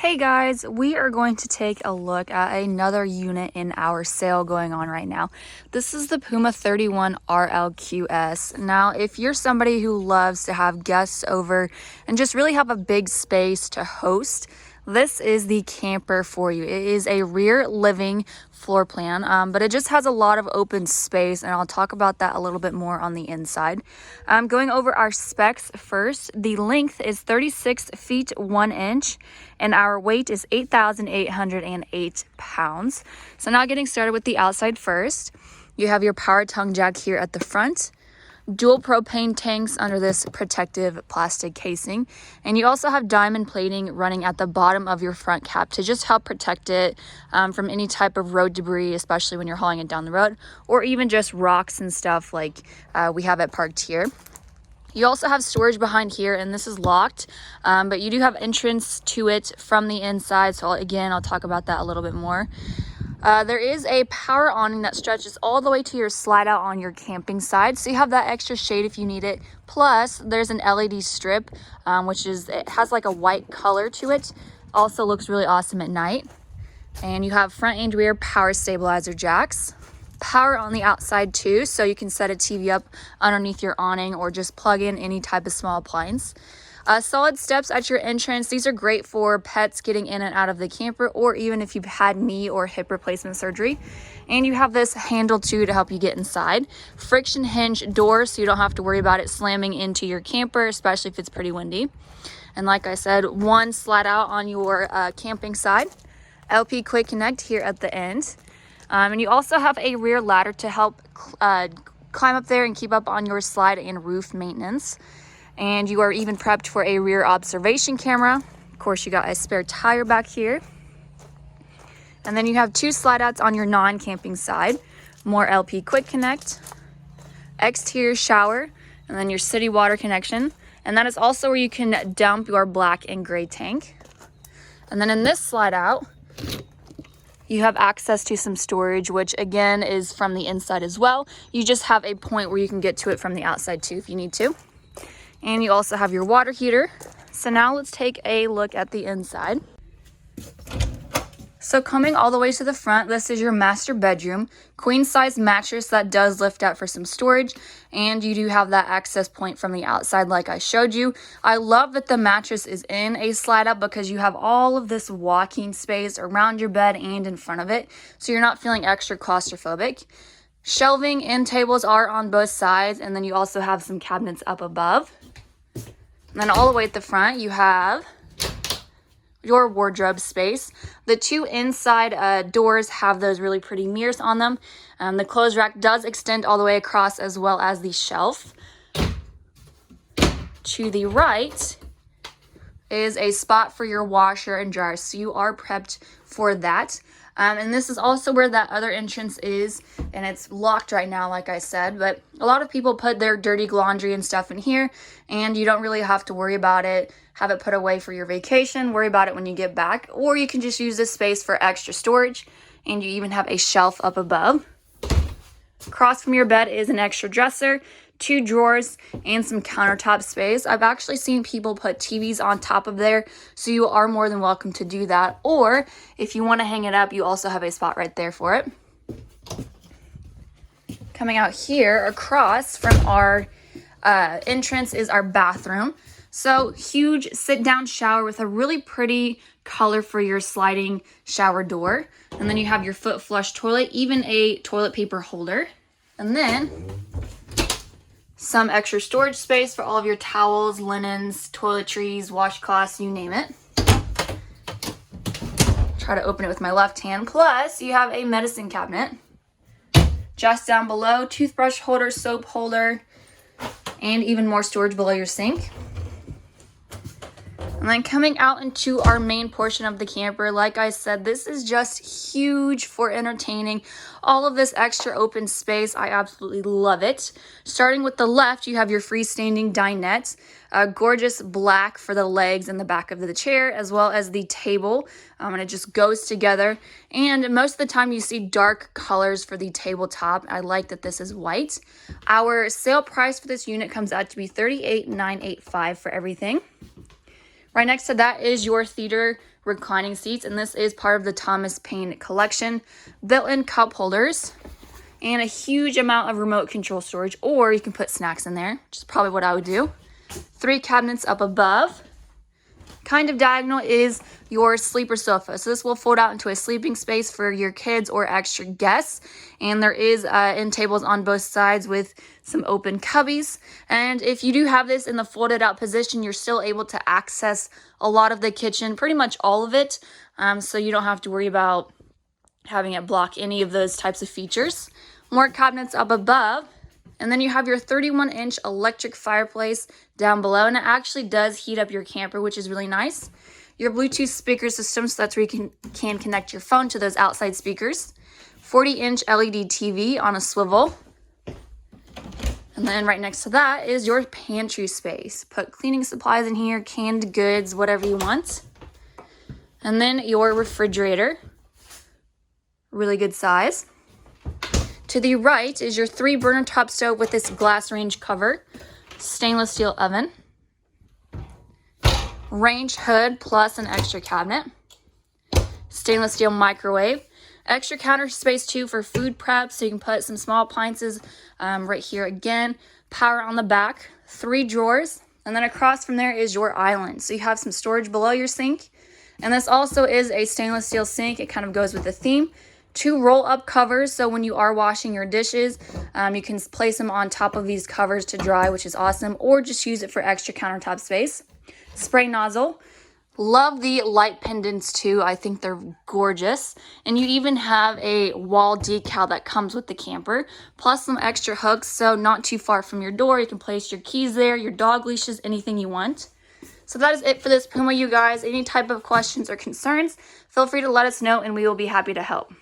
Hey guys, we are going to take a look at another unit in our sale going on right now. This is the Puma 31 RLQS. Now, if you're somebody who loves to have guests over and just really have a big space to host, this is the camper for you. It is a rear living floor plan, but it just has a lot of open space, and I'll talk about that a little bit more on the inside. Going over our specs first, the length is 36 feet 1 inch, and our weight is 8,808 pounds. So now getting started with the outside first, you have your power tongue jack here at the front, dual propane tanks under this protective plastic casing, and you also have diamond plating running at the bottom of your front cap to just help protect it from any type of road debris, especially when you're hauling it down the road, or even just rocks and stuff like we have it parked here. You also have storage behind here, and this is locked, but you do have entrance to it from the inside, so again, I'll talk about that a little bit more. There is a power awning that stretches all the way to your slide out on your camping side, so you have that extra shade if you need it. Plus, there's an LED strip, it has like a white color to it. Also looks really awesome at night. And you have front and rear power stabilizer jacks. Power on the outside too, so you can set a TV up underneath your awning or just plug in any type of small appliance. Solid steps at your entrance. These are great for pets getting in and out of the camper, or even if you've had knee or hip replacement surgery. And you have this handle too to help you get inside. Friction hinge doors, so you don't have to worry about it slamming into your camper, especially if it's pretty windy. And like I said, one slide out on your camping side. LP quick connect here at the end. And you also have a rear ladder to help climb up there and keep up on your slide and roof maintenance. And you are even prepped for a rear observation camera. Of course, you got a spare tire back here. And then you have two slide outs on your non-camping side. More LP quick connect, exterior shower, and then your city water connection. And that is also where you can dump your black and gray tank. And then in this slide out, you have access to some storage, which again is from the inside as well. You just have a point where you can get to it from the outside too if you need to. And you also have your water heater. So now let's take a look at the inside. So coming all the way to the front, this is your master bedroom. Queen size mattress that does lift out for some storage. And you do have that access point from the outside like I showed you. I love that the mattress is in a slide up because you have all of this walking space around your bed and in front of it. So you're not feeling extra claustrophobic. Shelving and tables are on both sides. And then you also have some cabinets up above. And then all the way at the front, you have your wardrobe space. The two inside doors have those really pretty mirrors on them. The clothes rack does extend all the way across, as well as the shelf. To the right is a spot for your washer and dryer, so you are prepped for that. And this is also where that other entrance is, and it's locked right now, like I said, but a lot of people put their dirty laundry and stuff in here, and you don't really have to worry about it. Have it put away for your vacation, worry about it when you get back, or you can just use this space for extra storage, and you even have a shelf up above. Across from your bed is an extra dresser, two drawers, and some countertop space. I've actually seen people put TVs on top of there, so you are more than welcome to do that. Or if you want to hang it up, you also have a spot right there for it. Coming out here across from our entrance is our bathroom. So huge sit-down shower with a really pretty color for your sliding shower door. And then you have your foot flush toilet, even a toilet paper holder. And then some extra storage space for all of your towels, linens, toiletries, washcloths, you name it. Try to open it with my left hand. Plus, you have a medicine cabinet. Just down below, toothbrush holder, soap holder, and even more storage below your sink. And then coming out into our main portion of the camper, like I said, this is just huge for entertaining. All of this extra open space, I absolutely love it. Starting with the left, you have your freestanding dinette. Gorgeous black for the legs and the back of the chair, as well as the table. And it just goes together. And most of the time you see dark colors for the tabletop. I like that this is white. Our sale price for this unit comes out to be $38,985 for everything. Right next to that is your theater reclining seats, and this is part of the Thomas Paine collection. Built-in cup holders, and a huge amount of remote control storage, or you can put snacks in there, which is probably what I would do. 3 cabinets up above. Kind of diagonal is your sleeper sofa. So this will fold out into a sleeping space for your kids or extra guests. And there is end tables on both sides with some open cubbies. And if you do have this in the folded out position, you're still able to access a lot of the kitchen, pretty much all of it. So you don't have to worry about having it block any of those types of features. More cabinets up above. And then you have your 31-inch electric fireplace down below, and it actually does heat up your camper, which is really nice. Your Bluetooth speaker system, so that's where you can connect your phone to those outside speakers. 40-inch LED TV on a swivel. And then right next to that is your pantry space. Put cleaning supplies in here, canned goods, whatever you want. And then your refrigerator. Really good size. To the right is your 3-burner top stove with this glass range cover, stainless steel oven, range hood plus an extra cabinet, stainless steel microwave, extra counter space too for food prep, so you can put some small appliances right here again, power on the back, 3 drawers, and then across from there is your island. So you have some storage below your sink, and this also is a stainless steel sink. It kind of goes with the theme. 2 roll-up covers, so when you are washing your dishes, you can place them on top of these covers to dry, which is awesome, or just use it for extra countertop space. Spray nozzle. Love the light pendants too. I think they're gorgeous. And you even have a wall decal that comes with the camper, plus some extra hooks, so not too far from your door. You can place your keys there, your dog leashes, anything you want. So that is it for this Puma, you guys. Any type of questions or concerns, feel free to let us know and we will be happy to help.